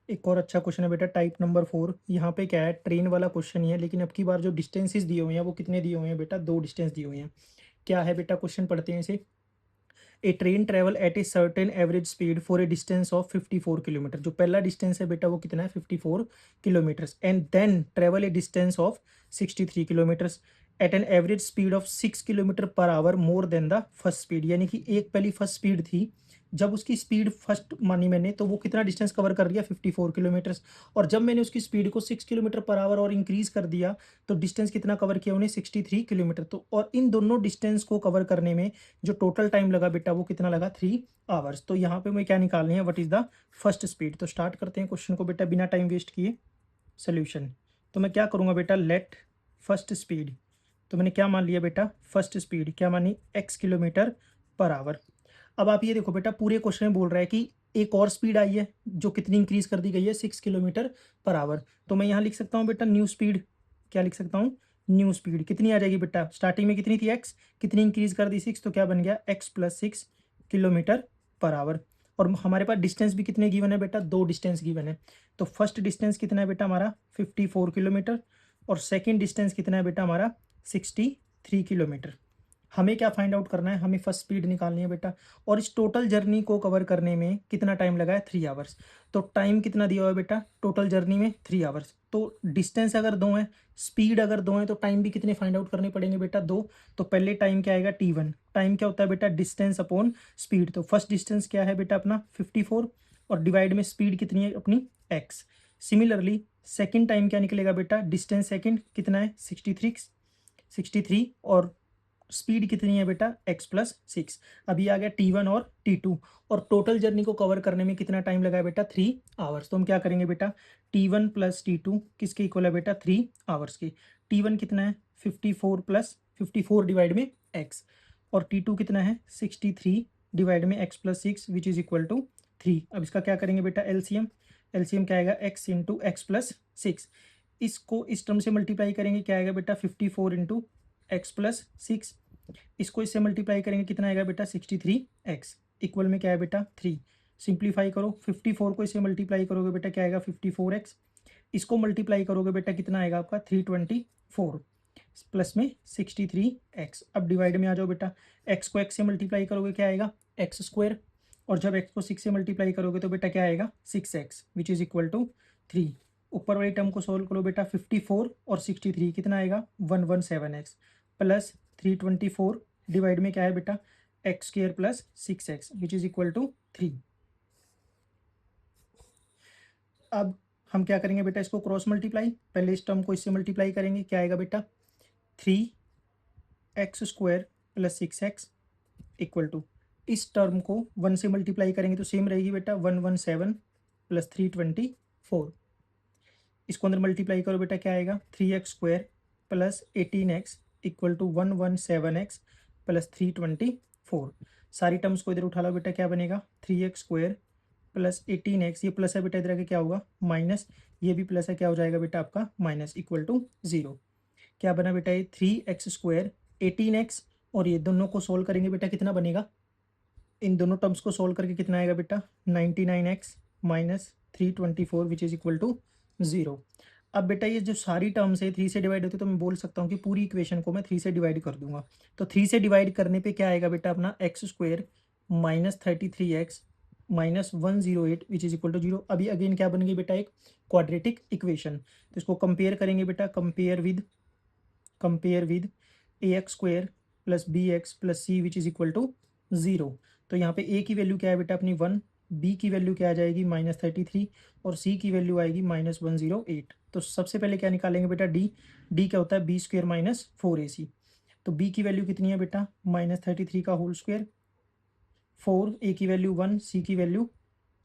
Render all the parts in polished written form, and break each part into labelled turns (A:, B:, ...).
A: एक और अच्छा क्वेश्चन है बेटा, टाइप नंबर 4। यहाँ पे क्या है, ट्रेन वाला क्वेश्चन ही है, लेकिन अब की बार जो डिस्टेंसेस दिए हुए हैं वो कितने दिए हुए हैं बेटा, दो डिस्टेंस दिए हुए हैं। क्या है बेटा क्वेश्चन, पढ़ते हैं इसे। A train travel at a certain average speed for a distance of 54 kilometre. जो पहला डिस्टेंस है बेटा वो कितना है, 54 kilometres. And then travel a distance of 63 kilometres at an average speed of 6 kilometre per hour more than the first speed. यानी कि एक पहली फर्स्ट स्पीड थी, जब उसकी स्पीड फर्स्ट मानी मैंने तो वो कितना डिस्टेंस कवर कर दिया, 54 किलोमीटर्स। और जब मैंने उसकी स्पीड को 6 किलोमीटर पर आवर और इंक्रीज कर दिया तो डिस्टेंस कितना कवर किया उन्हें, 63 किलोमीटर। तो और इन दोनों डिस्टेंस को कवर करने में जो टोटल टाइम लगा बेटा वो कितना लगा, 3 आवर्स। तो यहाँ पे मैं क्या निकालनी है, what is the first speed. तो स्टार्ट करते हैं क्वेश्चन को बेटा बिना टाइम वेस्ट किए। सोल्यूशन, तो मैं क्या करूँगा बेटा, लेट फर्स्ट स्पीड। तो मैंने क्या मान लिया बेटा, फर्स्ट स्पीड क्या मानी, x किलोमीटर पर आवर। अब आप ये देखो बेटा, पूरे क्वेश्चन में बोल रहा है कि एक और स्पीड आई है जो कितनी इंक्रीज कर दी गई है, 6 किलोमीटर पर आवर। तो मैं यहाँ लिख सकता हूँ बेटा न्यू स्पीड। क्या लिख सकता हूँ, न्यू स्पीड कितनी आ जाएगी बेटा, स्टार्टिंग में कितनी थी x, कितनी इंक्रीज कर दी 6, तो क्या बन गया x plus 6 kilometre per our. और हमारे पास डिस्टेंस भी कितने गिवन है बेटा, दो डिस्टेंस गिवन है। तो फर्स्ट डिस्टेंस कितना है बेटा हमारा, 54 किलोमीटर। और सेकेंड डिस्टेंस कितना है बेटा हमारा, 63 किलोमीटर। हमें क्या फाइंड आउट करना है, हमें फर्स्ट स्पीड निकालनी है बेटा। और इस टोटल जर्नी को कवर करने में कितना टाइम लगा है, 3 आवर्स। तो टाइम कितना दिया हुआ है बेटा टोटल जर्नी में, 3 आवर्स। तो डिस्टेंस अगर दो है, स्पीड अगर दो है, तो टाइम भी कितने फाइंड आउट करने पड़ेंगे बेटा, दो। तो पहले टाइम क्या आएगा, T1। टाइम क्या होता है बेटा, डिस्टेंस अपॉन स्पीड। तो फर्स्ट डिस्टेंस क्या है बेटा अपना 54, और डिवाइड में स्पीड कितनी है अपनी, x। सिमिलरली सेकेंड टाइम क्या निकलेगा बेटा, डिस्टेंस सेकेंड कितना है, 63, और स्पीड कितनी है बेटा, x प्लस 6। अभी आ गया T1 और T2। और टोटल जर्नी को कवर करने में कितना टाइम लगा है बेटा, 3 आवर्स। तो हम क्या करेंगे बेटा, T1 प्लस T2 किसके इक्वल है बेटा, 3 आवर्स के। T1 कितना है, 54 प्लस 54 डिवाइड में x। और T2 कितना है, 63 डिवाइड में x plus 6 which is equal to 3। अब इसका क्या करेंगे बेटा, एलसीएम। एलसीएम क्या आएगा, x इंटू एक्स प्लस 6। इसको इस टर्म से मल्टीप्लाई करेंगे, क्या आएगा बेटा, 54 इंटू एक्स प्लस 6। इसको इससे मल्टीप्लाई करेंगे, कितना आएगा बेटा, 63x इक्वल में क्या है बेटा, 3। सिंप्लीफाई करो, 54 को इससे मल्टीप्लाई करोगे बेटा क्या आएगा, 54x। इसको मल्टीप्लाई करोगे बेटा कितना आएगा आपका, 324 प्लस में 63x। अब डिवाइड में आ जाओ बेटा, x को x से मल्टीप्लाई करोगे क्या आएगा, एक्स स्क्वायर। और जब x को 6 से मल्टीप्लाई करोगे तो बेटा क्या आएगा, 6x which is equal to 3। ऊपर वाली टर्म को सोल्व करो बेटा, 54 और 63 कितना आएगा, 117x प्लस 324 डिवाइड में क्या है बेटा, x square plus 6x which is equal to 3। अब हम क्या करेंगे बेटा, इसको क्रॉस मल्टीप्लाई, पहले इस टर्म को इससे मल्टीप्लाई करेंगे, क्या आएगा बेटा, 3x² plus 6x equal to, इस टर्म को 1 से मल्टीप्लाई करेंगे तो सेम रहेगी बेटा, 117 प्लस 324। इसको अंदर मल्टीप्लाई करो बेटा, क्या आएगा, 3x² plus 18x equal to 117x plus 324। सारी टर्म्स को इधर उठा लो बेटा, क्या बनेगा, 3x² प्लस 18x, ये प्लस है बेटा, इधर आके क्या होगा, माइनस। ये भी प्लस है, क्या हो जाएगा बेटा आपका, माइनस इक्वल टू 0। क्या बना बेटा, ये 3x² 18x, और ये दोनों को सोल्व करेंगे बेटा कितना बनेगा, इन दोनों टर्म्स को सोल्व करके कितना आएगा बेटा, 99x minus 324 which is equal to 0। अब बेटा ये जो सारी टर्म्स है 3 से डिवाइड होती है, तो मैं बोल सकता हूँ कि पूरी इक्वेशन को मैं 3 से डिवाइड कर दूंगा। तो 3 से डिवाइड करने पे क्या आएगा बेटा अपना, x² minus 33x minus 108 which is equal to 0। अभी अगेन क्या बन गई बेटा, एक क्वाड्रेटिक इक्वेशन। तो इसको कंपेयर करेंगे बेटा, compare with ax² plus bx plus c which is equal to 0। तो यहाँ पे a की वैल्यू क्या है बेटा अपनी 1, b की वैल्यू क्या आ जाएगी -33, और c की वैल्यू आएगी -108। तो सबसे पहले क्या निकालेंगे बेटा, d क्या होता है, b² माइनस 4ac। तो b की वैल्यू कितनी है बेटा, -33 का होल स्क्वायर, 4, a की वैल्यू 1, c की वैल्यू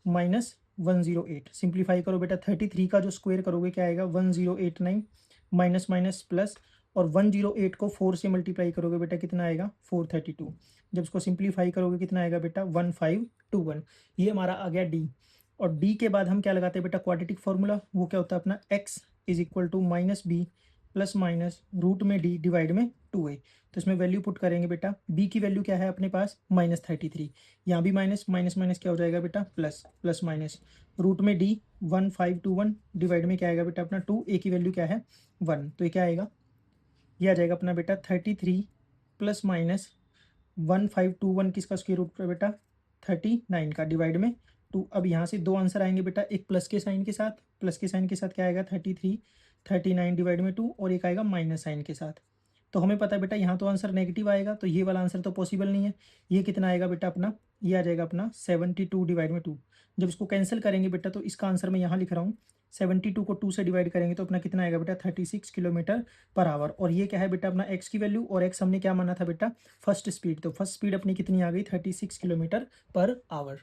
A: -108। सिंप्लीफाई करो बेटा, 33 का जो स्क्वायर करोगे क्या आएगा, 1089 माइनस माइनस प्लस, और 108 को 4 से मल्टीप्लाई करोगे बेटा कितना आएगा, 432। जब इसको सिंप्लीफाई करोगे कितना आएगा बेटा, 1521। ये हमारा आ गया डी। और डी के बाद हम क्या लगाते हैं बेटा, क्वाड्रेटिक फार्मूला, वो क्या होता है अपना, x is equal to minus B plus minus root में डी डिवाइड में 2a। तो इसमें वैल्यू पुट करेंगे बेटा, b की वैल्यू क्या है अपने पास, -33। यहाँ भी माइनस माइनस माइनस क्या हो जाएगा बेटा, प्लस प्लस माइनस रूट में डी 1521 डिवाइड में क्या आएगा बेटा अपना 2, ए की वैल्यू क्या है 1, तो ये क्या आएगा, ये आ जाएगा अपना बेटा 33 प्लस माइनस 1521 किसका स्क्वायर रूट है बेटा 39 का डिवाइड में 2। अब यहाँ से दो आंसर आएंगे बेटा, एक प्लस के साइन के साथ, प्लस के साइन के साथ क्या आएगा 33, 39 डिवाइड में 2, और एक आएगा माइनस साइन के साथ। तो हमें पता है बेटा यहाँ तो आंसर नेगेटिव आएगा, तो ये वाला आंसर तो पॉसिबल नहीं है। ये कितना आएगा बेटा अपना, ये आ जाएगा अपना 72 डिवाइड में 2। जब इसको कैंसिल करेंगे बेटा तो इसका आंसर मैं यहाँ लिख रहा हूँ, 72 को 2 से डिवाइड करेंगे तो अपना कितना आएगा बेटा 36 किलोमीटर पर आवर। और ये क्या है बेटा अपना एक्स की वैल्यू, और एक्स हमने क्या माना था बेटा फर्स्ट स्पीड, तो फर्स्ट स्पीड अपनी कितनी आ गई 36 किलोमीटर पर आवर।